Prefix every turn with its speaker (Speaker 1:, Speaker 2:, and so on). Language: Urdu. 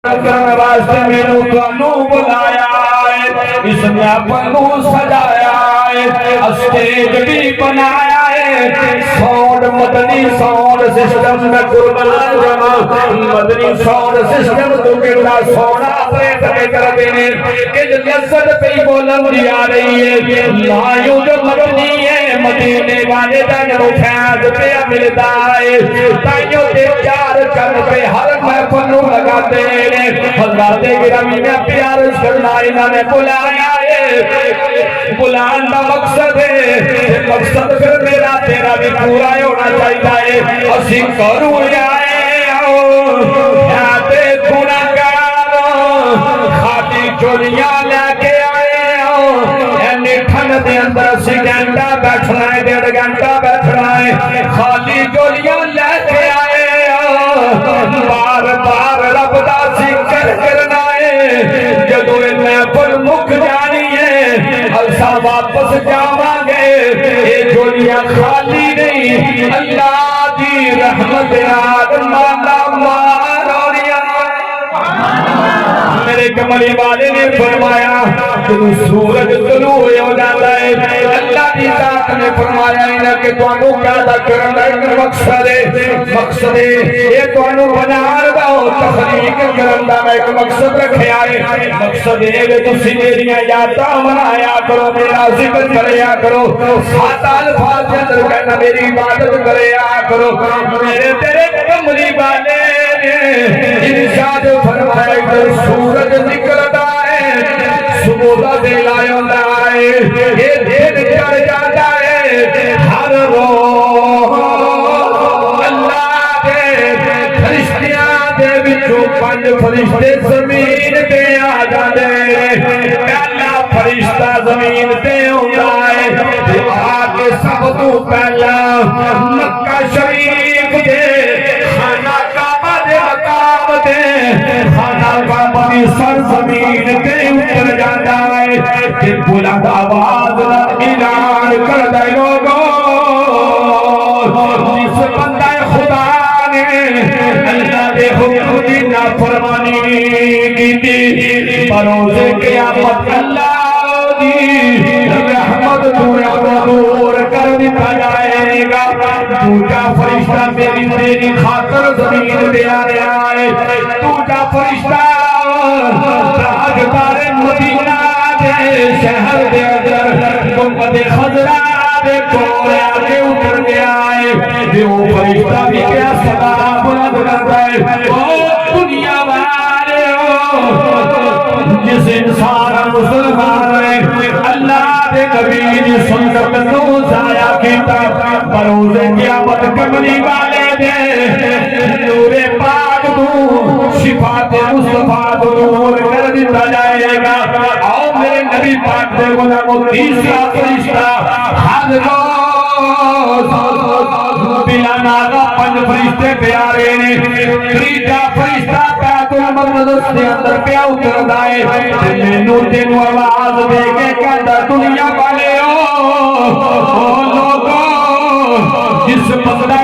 Speaker 1: کرنے واسطے میں نے تانوں بلایا ہے، اس نے اپنوں سجایا ہے، اسٹیج بھی بنایا ہے، ساؤنڈ مدنی ساؤنڈ سسٹم میں قربان جمع مدنی ساؤنڈ سسٹم تو کتنا سونا آپریٹ کر دینے کہ لذت پہ بولندی آ رہی ہے، لائیو جو مدنی ہے مدینے والے دن رفیاد پہ ملتا ہے، تائیوں دے چار چند پہ ہر محفلوں لگاتے ہیں، حضرات گرامی میں پیار کرنا انہوں نے بلایا ہے، بلان کا مقصد ہے، مقصد پھر میرا تیرا بھی پورا ہونا چاہیے ہے، اسی کروں جائے یا تے گناہگار خالی چولیاں لے کے آئے اینی ٹھنڈ دے اندر اسی گھنٹہ بیٹھنا ہے، 1.5 گھنٹہ بیٹھنا ہے، خالی چولیاں لے کے آئے بار بار رب دا ذکر کرنا ہے، جدو محفل مک جانی ہے ہلسا واپس جاواں گے، یہ جولیاں خالی نہیں اللہ دی رحمت آگ مالا ماروریاں میرے کملی والے نے فرمایا جدو سورج طلوع ہو جاتا ہے اللہ دی ذات نے فرمایا انہیں کہ توانوں پیدا کرنا ایک مقصد ہے یہ توانوں بنار دا ہو تخلیق کرنا میں ایک مقصد رکھے آئے، مقصد ہے کہ تسی میری یاداں منایا کرو، میرا ذکر کریا کرو، 7 الفاظ اندر کہنا میری عبادت کریا کرو، میرے تیرے کملی والے ارشاد فرمایا ادھر سورج نکلتا ہے صبح دے لائے لائے یہ دن چڑھ جاتا ہے، ہر روز اللہ دے فرشتیاں دے وچوں 5 فرشتے زمین تے آ جاندے، پہلا فرشتہ زمین تے ہوندا ہے، آ کے سب تو پہلا مکہ شریف دے خانہ کعبہ دے مقام تے خانہ کعبہ دی سرزمین تے اتر جاتا ہے کہ بلند آواز اعلان کر دے لوگوں جس بندہ خدا نے اللہ دے حکم دی نافرمانی کی تھی بروز قیامت اللہ دی رحمت دور کر دیا جائے گا، دوجا فرشتہ میری تیری خاطر زمین پہ آ رہا ہے، دوجا فرشتہ تاجدار مدینہ دے شہر دے اندر گنبد خضرا دے کولے آگے اتر گیا ہے، وہ فرشتہ بھی کیا صدا بلند کرتا ہے، او دنیا والے جس انسان مسلمان ہے اللہ دے نبی دی سنت نو ضائع کیتا، بروز قیامت کملی والے دے نور پاک تو شفاعت مصطفیٰ تو نور کر دیتا جائے گا، آؤ میرے نبی پاک دے غلام تیسرا فرشتہ ہر روز بلا ناغا 5 فرشتے پیارے نے، تیجا فرشتہ بیت المقدس دے اندر پیا اتردا ہے، مینوں تینوں آواز دے کے کہندا دنیا والے او لوگوں جس بندہ